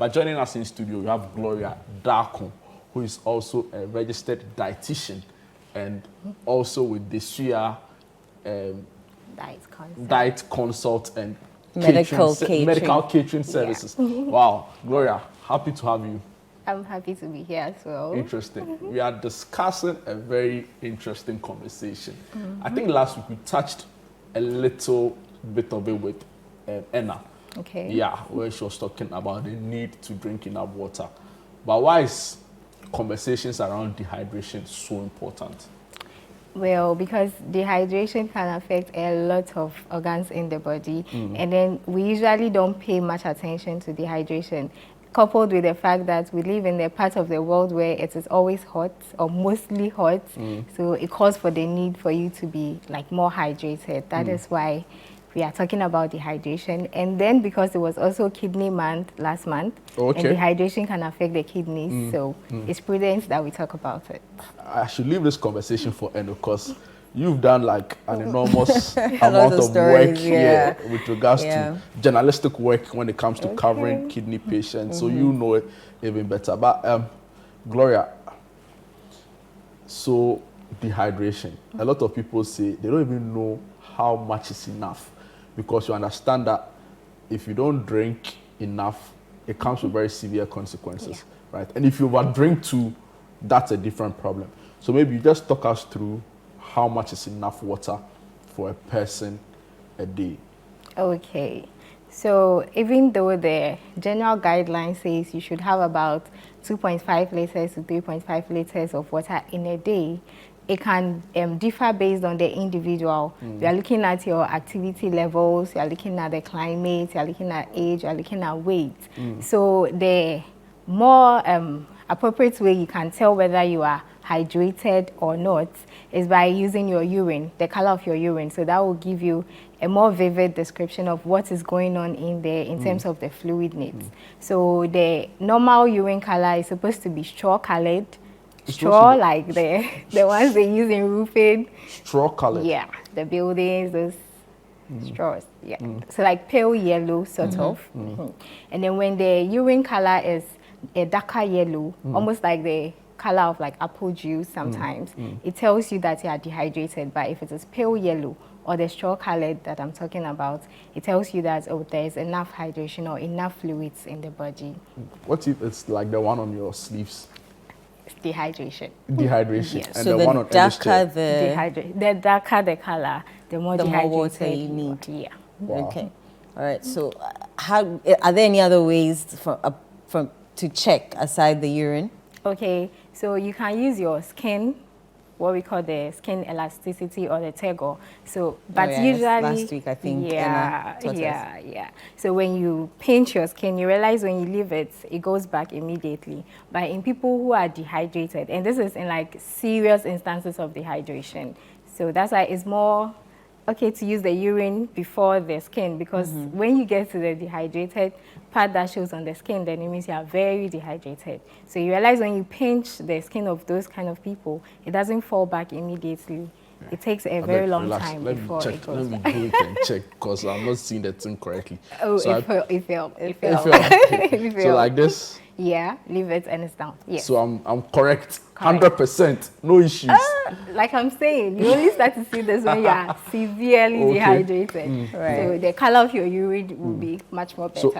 But joining us in studio, we have Gloria Darko, who is also a registered dietitian and also with the SUA diet consult and medical catering services. Wow, Gloria, happy to have you. I'm happy to be here as well. Interesting. We are discussing a very interesting conversation. I think last week we touched a little bit of it with Anna. Okay. Yeah, where she was talking about the need to drink enough water. But why is conversations around dehydration so important? Well, because dehydration can affect a lot of organs in the body, and then we usually don't pay much attention to dehydration, coupled with the fact that we live in a part of the world where it is always hot or mostly hot, so it calls for the need for you to be like more hydrated. That is why we are talking about dehydration. And then because it was also kidney month last month, and dehydration can affect the kidneys, so it's prudent that we talk about it. I should leave this conversation for Eno because you've done like an enormous amount of work here with regards to journalistic work when it comes to covering kidney patients, so you know it even better. But Gloria, so dehydration, a lot of people say they don't even know how much is enough, because you understand that if you don't drink enough, it comes with very severe consequences, right? And if you overdrink too, that's a different problem. So maybe you just talk us through how much is enough water for a person a day. Okay, so even though the general guideline says you should have about 2.5 liters to 3.5 liters of water in a day, it can differ based on the individual. You are looking at your activity levels, you are looking at the climate, you are looking at age, you are looking at weight. So the more appropriate way you can tell whether you are hydrated or not is by using your urine, the color of your urine. So that will give you a more vivid description of what is going on in there in terms of the fluid needs. So the normal urine color is supposed to be straw colored. Straw, like the ones they use in roofing. Straw colored? Yeah, the buildings, those straws. Yeah, so like pale yellow, sort of. And then when the urine color is a darker yellow, almost like the color of like apple juice sometimes, it tells you that you are dehydrated. But if it is pale yellow or the straw colored that I'm talking about, it tells you that, oh, there is enough hydration or enough fluids in the body. What if it's like the one on your sleeves? Dehydration. Dehydration. Yes. And so the one on darker the darker the color, the more water you need. Yeah. Wow. Okay. All right. So, how are there any other ways to check aside the urine? Okay. So you can use your skin, what we call the skin elasticity or the tegel. So, but usually last week I think. Yeah. So when you pinch your skin, you realize when you leave it, it goes back immediately. But in people who are dehydrated, and this is in like serious instances of dehydration, so that's why it's more okay to use the urine before the skin, because when you get to the dehydrated part that shows on the skin, then it means you are very dehydrated. So you realize when you pinch the skin of those kind of people, it doesn't fall back immediately. It takes a very long time before it goes back. Let me go and check, because I'm not seeing the thing correctly. Oh, so it fell. So like this? Yeah, leave it and it's down. Yes. So I'm correct. 100%, no issues. Like I'm saying, you only start to see this when you are severely dehydrated. Right. So the color of your urine will be much more better. So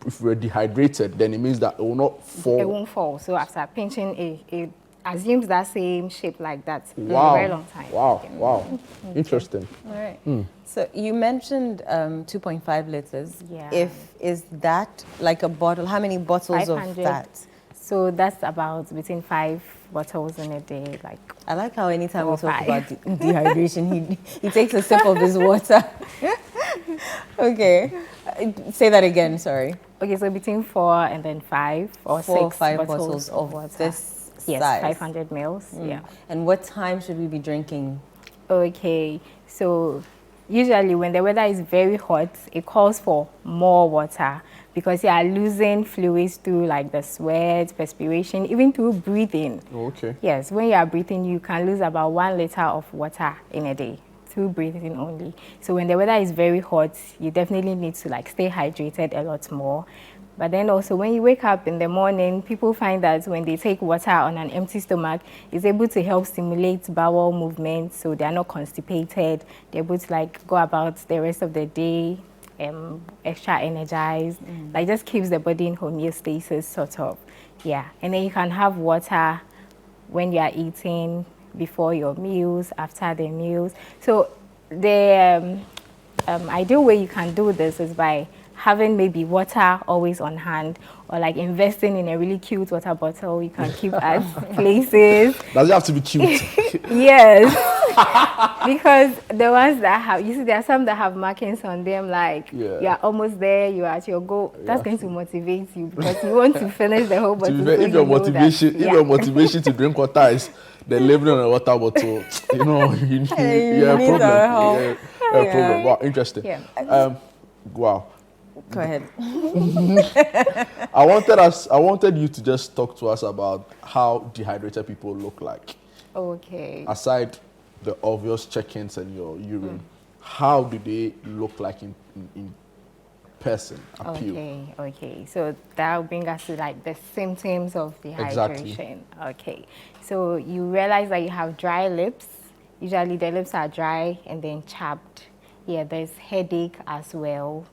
if we're dehydrated, then it means that it will not fall. It won't fall. So after pinching, it assumes that same shape like that for a very long time. Wow. Okay. Interesting. All right. So you mentioned 2.5 liters. Yeah. Is that like a bottle? How many bottles 500. Of that? So that's about between 5 bottles in a day. Like, I like how anytime we talk about dehydration, he takes a sip of his water. Okay. Say that again, sorry. Okay, so between 4 and then 5 or 4 or 6 5 bottles of water. This yes, size. 500 mils. Yeah. And what time should we be drinking? Okay, so usually when the weather is very hot, it calls for more water, because you are losing fluids through like the sweat, perspiration, even through breathing. Okay. Yes, when you are breathing, you can lose about 1 liter of water in a day. through breathing only. So when the weather is very hot, you definitely need to like stay hydrated a lot more. But then also when you wake up in the morning, people find that when they take water on an empty stomach, it's able to help stimulate bowel movement, so they're not constipated. They're able to like go about the rest of the day extra energized. Like just keeps the body in homeostasis sort of. Yeah, and then you can have water when you are eating, before your meals, after the meals. So the ideal way you can do this is by having maybe water always on hand, or like investing in a really cute water bottle you can keep at places. Does it have to be cute? Yes. Because the ones that have, you see, there are some that have markings on them, like you are almost there, you are at your goal. That's going to motivate you because you want to finish the whole bottle. If your motivation to drink water is the labeling on a water bottle, you know, you need a problem. A problem. Wow, interesting. Yeah. Wow. Go ahead. I wanted you to just talk to us about how dehydrated people look like. Okay. Aside the obvious check-ins and your urine, how do they look like in person, appeal? Okay. So that will bring us to like the symptoms of dehydration. Exactly. Okay. So you realize that you have dry lips. Usually the lips are dry and then chapped. Yeah, there's headache as well.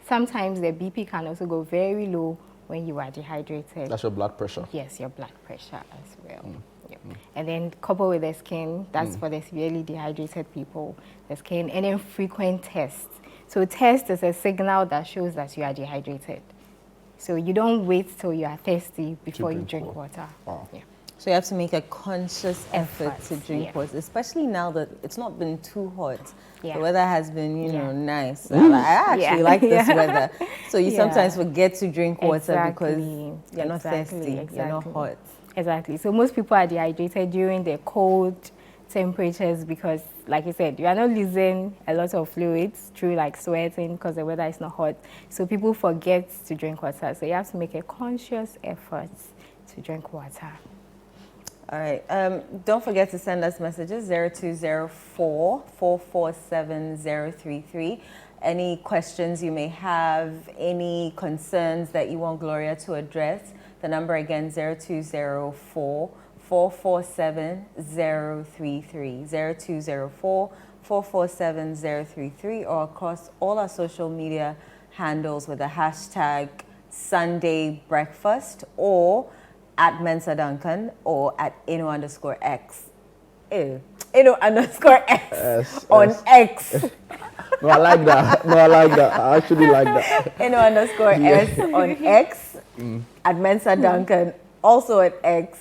Sometimes the BP can also go very low when you are dehydrated. That's your blood pressure. Yes, your blood pressure as well. Yep. And then coupled with the skin, that's for the severely dehydrated people, the skin, and then frequent tests. So test is a signal that shows that you are dehydrated. So you don't wait till you are thirsty before you drink water. Wow. Yeah. So you have to make a conscious effort to drink water, Yeah. especially now that it's not been too hot. Yeah. The weather has been, you know, nice. I actually Yeah. like this weather. So you sometimes forget to drink water because Exactly. you're not thirsty, you're not hot. Exactly. So most people are dehydrated during the cold temperatures because, like you said, you are not losing a lot of fluids through like sweating because the weather is not hot. So people forget to drink water. So you have to make a conscious effort to drink water. All right. Don't forget to send us messages 0204-447-033. Any questions you may have, any concerns that you want Gloria to address. The number again 0204-447-033. 0204-447-033, or across all our social media handles with the hashtag Sunday Breakfast, or at Mensa Duncan, or at Ino_X. Ino_X on X. No, I like that. I actually like that. Ino_S on X. At Mensa Duncan, also at X.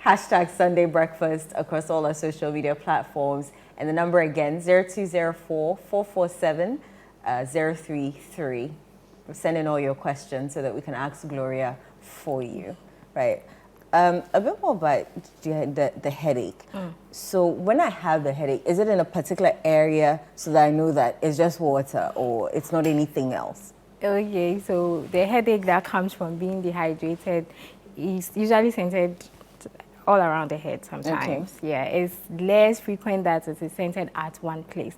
Hashtag Sunday Breakfast across all our social media platforms. And the number again, 0204-447-033. Send in all your questions so that we can ask Gloria for you. Right. A bit more about the headache. So when I have the headache, is it in a particular area so that I know that it's just water or it's not anything else? Okay, so the headache that comes from being dehydrated is usually centered all around the head sometimes. Okay. Yeah, it's less frequent that it is centered at one place.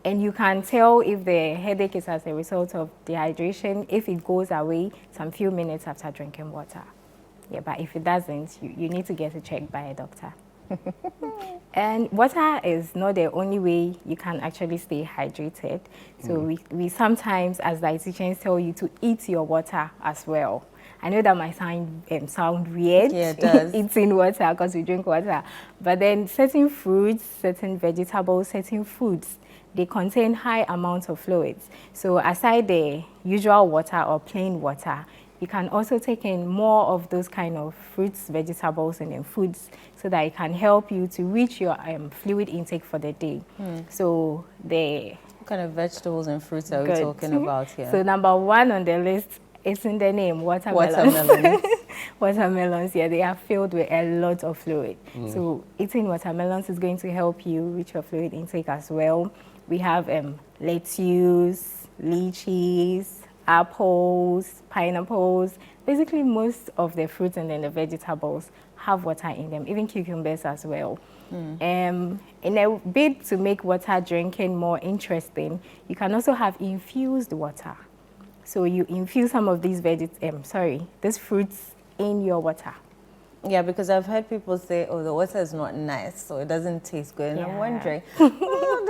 And you can tell if the headache is as a result of dehydration if it goes away some few minutes after drinking water. Yeah, but if it doesn't, you need to get it checked by a doctor. And water is not the only way you can actually stay hydrated. So we sometimes, as dietitians, tell you to eat your water as well. I know that might sound weird, yeah, it does. eating water because we drink water. But then certain fruits, certain vegetables, certain foods, they contain high amounts of fluids. So aside the usual water or plain water, you can also take in more of those kind of fruits, vegetables, and then foods so that it can help you to reach your fluid intake for the day. So what kind of vegetables and fruits are we talking about here? So number one on the list is in the name, watermelons. Watermelons, yeah, they are filled with a lot of fluid. So eating watermelons is going to help you reach your fluid intake as well. We have lettuce, lychees, apples, pineapples, basically most of the fruits and then the vegetables have water in them, even cucumbers as well. In a bid to make water drinking more interesting, you can also have infused water. So you infuse some of these these fruits in your water. Yeah, because I've heard people say, oh, the water is not nice, so it doesn't taste good. And I'm wondering,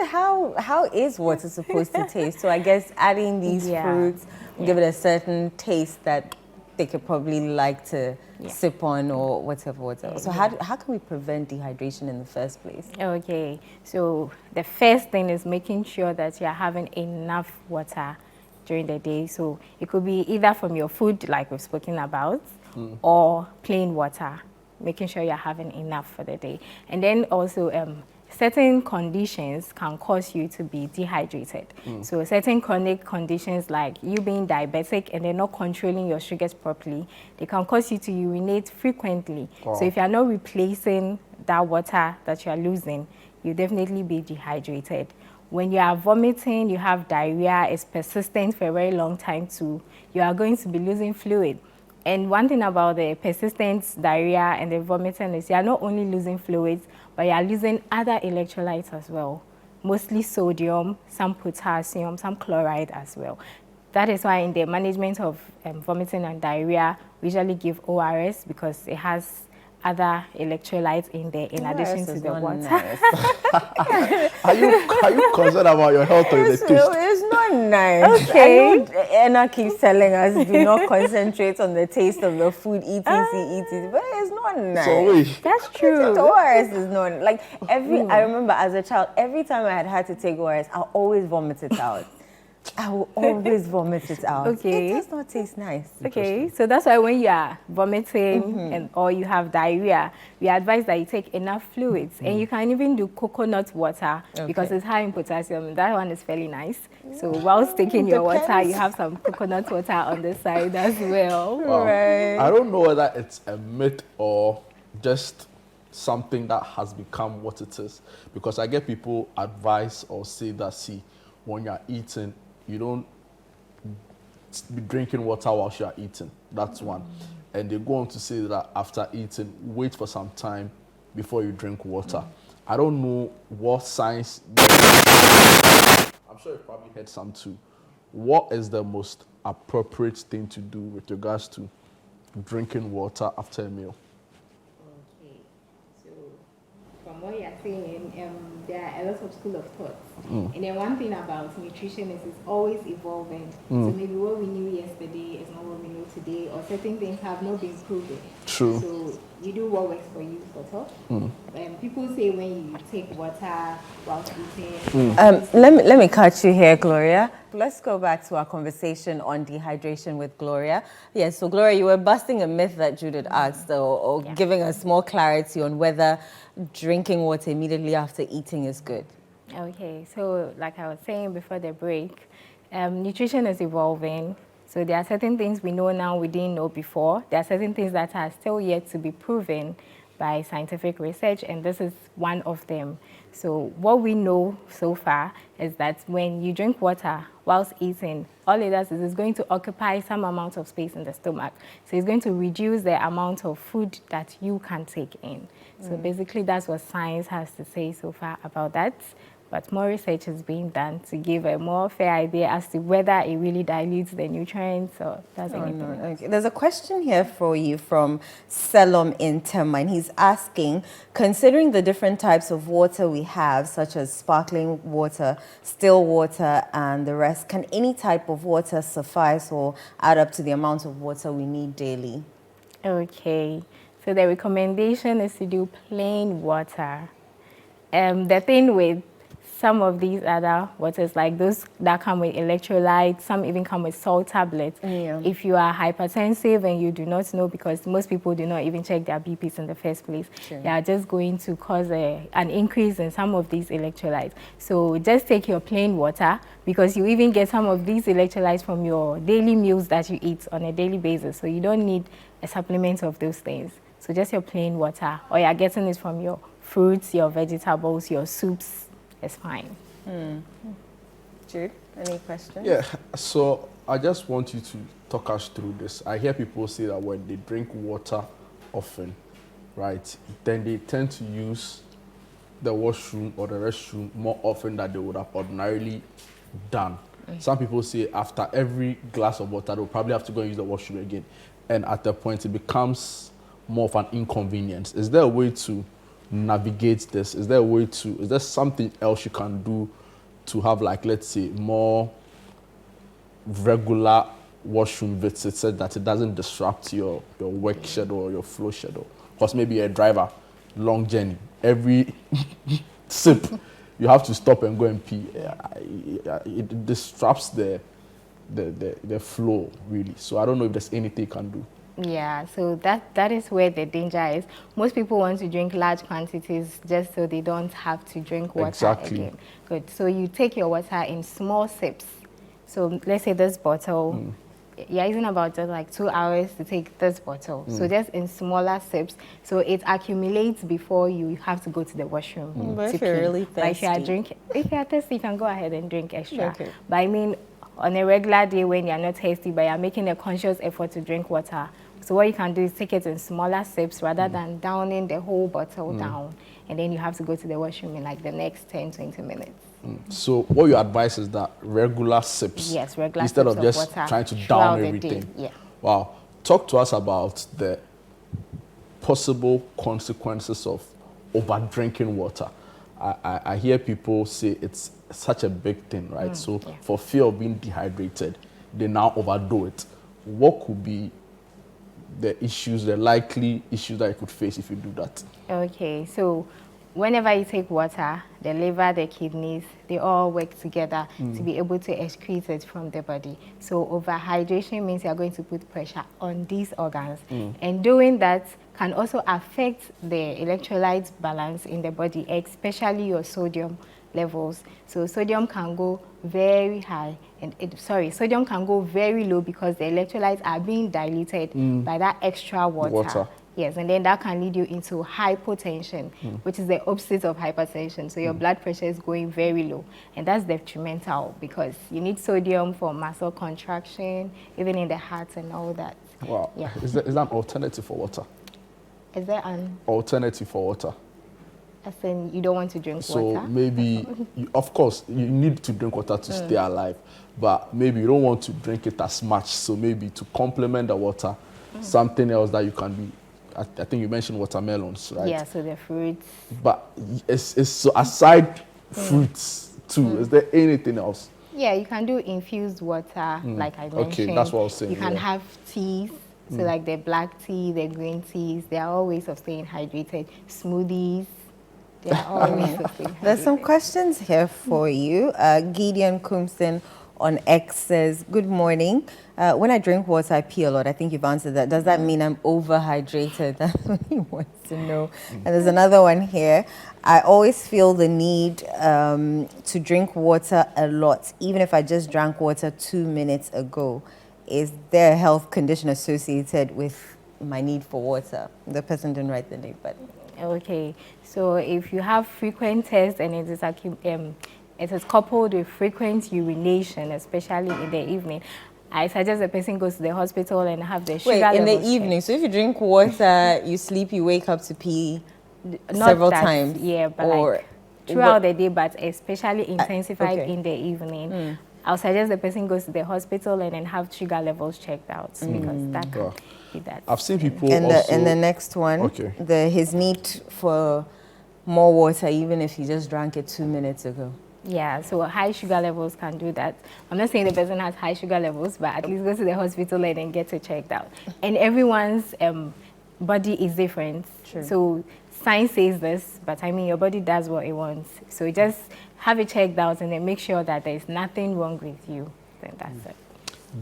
how is water supposed to taste? So I guess adding these fruits give it a certain taste that they could probably like to sip on or whatever. So how can we prevent dehydration in the first place? Okay, so the first thing is making sure that you're having enough water during the day. So it could be either from your food, like we've spoken about, or plain water, making sure you're having enough for the day. And then also certain conditions can cause you to be dehydrated. So certain chronic conditions like you being diabetic and they're not controlling your sugars properly, they can cause you to urinate frequently. So if you're not replacing that water that you're losing, you'll definitely be dehydrated. When you are vomiting, you have diarrhea, it's persistent for a very long time too, you are going to be losing fluid. And one thing about the persistent diarrhea and the vomiting is you are not only losing fluids, but you are losing other electrolytes as well. Mostly sodium, some potassium, some chloride as well. That is why in the management of vomiting and diarrhea, we usually give ORS because it has other electrolytes in there in addition to the water. Nice. Are you concerned about your health or the taste? It's not nice. Okay. I know Anna keeps telling us do not concentrate on the taste of the food, etc. But it's not nice. So wait. That's true. ORS is not like I remember as a child, every time I had to take ORS, I'll always vomit it out. I will always vomit it out. Okay. It does not taste nice. Okay, so that's why when you are vomiting or you have diarrhea, we advise that you take enough fluids. And you can even do coconut water because it's high in potassium. That one is fairly nice. So whilst taking your water, you have some coconut water on the side as well. Wow. Right. I don't know whether it's a myth or just something that has become what it is. Because I get people advise or say that, see, when you're eating, you don't be drinking water whilst you are eating. That's one. And they go on to say that after eating, wait for some time before you drink water. I don't know what science. I'm sure you probably heard some too. What is the most appropriate thing to do with regards to drinking water after a meal? Okay, so from what you're saying, there are a lot of school of thoughts. And then one thing about nutrition is it's always evolving. So maybe what we knew yesterday is not what we know today, or certain things have not been proven. True. So you do what works for you, sort of. People say when you take water whilst eating. Let me catch you here, Gloria. Let's go back to our conversation on dehydration with Gloria. Yes, so Gloria, you were busting a myth that Judith asked or giving us more clarity on whether drinking water immediately after eating is good. Okay, so like I was saying before the break, nutrition is evolving. So there are certain things we know now we didn't know before. There are certain things that are still yet to be proven by scientific research, and this is one of them. So what we know so far is that when you drink water whilst eating, all it does is it's going to occupy some amount of space in the stomach. So it's going to reduce the amount of food that you can take in. So basically that's what science has to say so far about that. But more research is being done to give a more fair idea as to whether it really dilutes the nutrients or does anything. Okay. There's a question here for you from Selom in Tema. He's asking, considering the different types of water we have, such as sparkling water, still water, and the rest, can any type of water suffice or add up to the amount of water we need daily? Okay, so the recommendation is to do plain water. The thing with some of these other waters, like those that come with electrolytes, some even come with salt tablets. If you are hypertensive and you do not know, because most people do not even check their BPs in the first place, they are just going to cause an increase in some of these electrolytes. So just take your plain water, because you even get some of these electrolytes from your daily meals that you eat on a daily basis. So you don't need a supplement of those things. So just your plain water, or you're getting it from your fruits, your vegetables, your soups. It's fine. Jude, any questions? Yeah, so I just want you to talk us through this. I hear people say that when they drink water often, right, then they tend to use the washroom or the restroom more often than they would have ordinarily done. Some people say after every glass of water, they'll probably have to go and use the washroom again. And at that point, it becomes more of an inconvenience. Is there a way to navigate this? Is there something else you can do to have, like, let's say, more regular washroom visits so that it doesn't disrupt your work schedule or your flow schedule? Because maybe you're a driver, long journey, every sip, you have to stop and go and pee. It disrupts the flow, really. So I don't know if there's anything you can do. Yeah, so that is where the danger is. Most people want to drink large quantities just so they don't have to drink water again. Good. So you take your water in small sips. So let's say this bottle, you're using about just like 2 hours to take this bottle. So just in smaller sips, so it accumulates before you have to go to the washroom. But if you're really thirsty. If you're thirsty, you can go ahead and drink extra. Okay. But I mean, on a regular day when you're not thirsty, but you're making a conscious effort to drink water, so what you can do is take it in smaller sips rather than downing the whole bottle down. And then you have to go to the washroom in like the next 10, 20 minutes. So what you advise is that regular sips, yes, regular instead sips of just water trying to down the everything. day. Yeah. Wow. Talk to us about the possible consequences of over drinking water. I hear people say it's such a big thing, right? So for fear of being dehydrated, they now overdo it. What could be the issues, the likely issues that you could face if you do that? Okay, so whenever you take water, the liver, the kidneys, they all work together to be able to excrete it from the body. So overhydration means you're going to put pressure on these organs. And doing that can also affect the electrolyte balance in the body, especially your sodium levels. So sodium can go very high, and sodium can go very low because the electrolytes are being diluted by that extra water. Yes, and then that can lead you into hypotension, which is the opposite of hypertension. So your blood pressure is going very low, and that's detrimental because you need sodium for muscle contraction, even in the heart and all that. Wow. Yeah. Is there an alternative for water? Is there an alternative for water? As in, you don't want to drink water? So maybe, of course, you need to drink water to stay alive, but maybe you don't want to drink it as much. So maybe to complement the water, something else that you can do. I think you mentioned watermelons, right? Yeah, so the fruits. But it's so aside fruits too, is there anything else? Yeah, you can do infused water, like I mentioned. Okay, that's what I was saying. You can have teas, so like the black tea, the green teas, they are all ways of staying hydrated. Smoothies, they are all ways of staying hydrated. There's some questions here for you. Gideon Kumston on X says, good morning. When I drink water, I pee a lot. I think you've answered that. Does that mean I'm overhydrated? That's what he wants to know. And there's another one here. I always feel the need to drink water a lot, even if I just drank water 2 minutes ago. Is there a health condition associated with my need for water? The person didn't write the name, but... Okay, so if you have frequent tests and it is coupled with frequent urination, especially in the evening, I suggest the person goes to the hospital and have the sugar levels in the evening, checked. So if you drink water, you sleep, you wake up to pee several times? Yeah, but like throughout the day, but especially intensified in the evening. I'll suggest the person goes to the hospital and then have sugar levels checked out because that can be that. I've seen people and also... And the next one, his need for more water, even if he just drank it 2 minutes ago. Yeah, so high sugar levels can do that. I'm not saying the person has high sugar levels, but at least go to the hospital and then get it checked out. And everyone's body is different. True. So science says this, but I mean, your body does what it wants. So just have it checked out and then make sure that there's nothing wrong with you. Then that's it.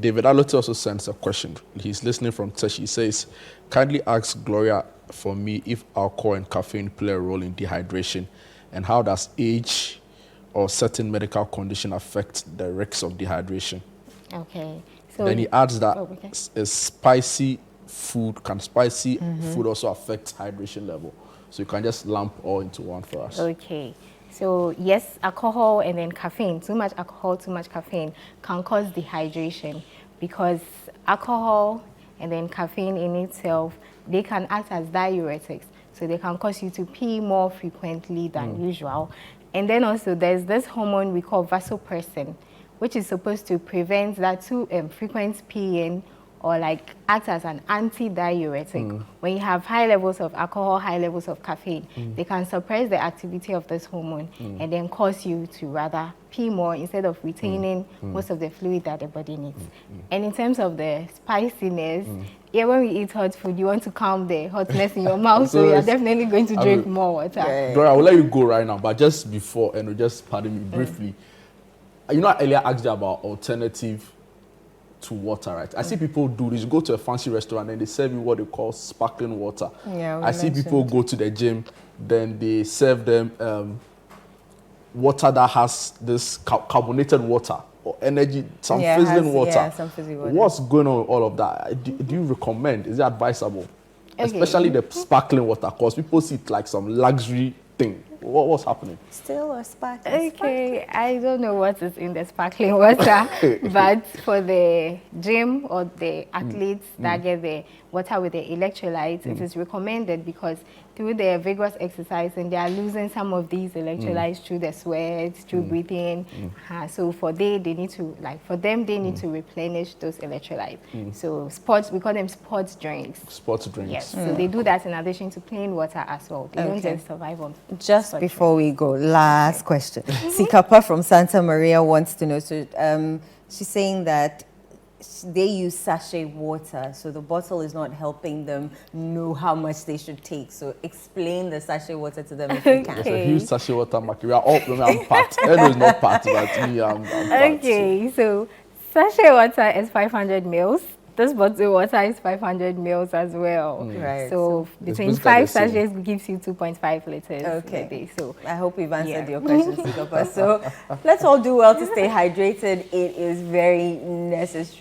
David Alote also sends a question. He's listening from Tesh. He says, kindly ask Gloria for me if alcohol and caffeine play a role in dehydration, and how does age or certain medical condition affect the risks of dehydration? Okay. So then he adds that spicy food also affect hydration level? So you can just lump all into one for us. Okay. So yes, alcohol and then caffeine, too much alcohol, too much caffeine can cause dehydration. because alcohol and then caffeine in itself, they can act as diuretics. So they can cause you to pee more frequently than usual. And then also there's this hormone we call vasopressin, which is supposed to prevent that too frequent peeing or like act as an anti-diuretic. When you have high levels of alcohol, high levels of caffeine, they can suppress the activity of this hormone and then cause you to rather pee more instead of retaining most of the fluid that the body needs. And in terms of the spiciness, yeah, when we eat hot food, you want to calm the hotness in your mouth, so you're definitely going to drink more water. Right. Gloria, I will let you go right now, but just before, and just pardon me briefly, you know, I earlier asked you about alternative to water, right? I see people do this. You go to a fancy restaurant and they serve you what they call sparkling water. Yeah, I see people go to the gym, then they serve them water that has this carbonated water or energy, some fizzling water. Yeah, some fizzy water. What's going on with all of that? Do you recommend? Is it advisable? Okay. Especially the sparkling water, because people see it like some luxury thing. What's happening? Still or sparkling? Okay, I don't know what is in the sparkling water, but for the gym or the athletes that get the water with the electrolytes, it is recommended because through their vigorous exercise and they are losing some of these electrolytes through the sweat, through breathing. So for they need to they need to replenish those electrolytes. So we call them sports drinks. Sports drinks. Yes, so they do that in addition to plain water as well. They don't just survive on Just before we go, last question. Sikapa from Santa Maria wants to know, so she's saying that they use sachet water, so the bottle is not helping them know how much they should take. So explain the sachet water to them if you can. There's a huge sachet water market. We are all, I'm part. Eno is not part, but me, I'm part. Okay, so sachet water is 500 mils. This bottle water is 500 mils as well. Right. So between basically 5 the same. sachets gives you 2.5 liters a day. So I hope we've answered Yeah. your questions, Sikapa. So let's all do well to stay hydrated. It is very necessary.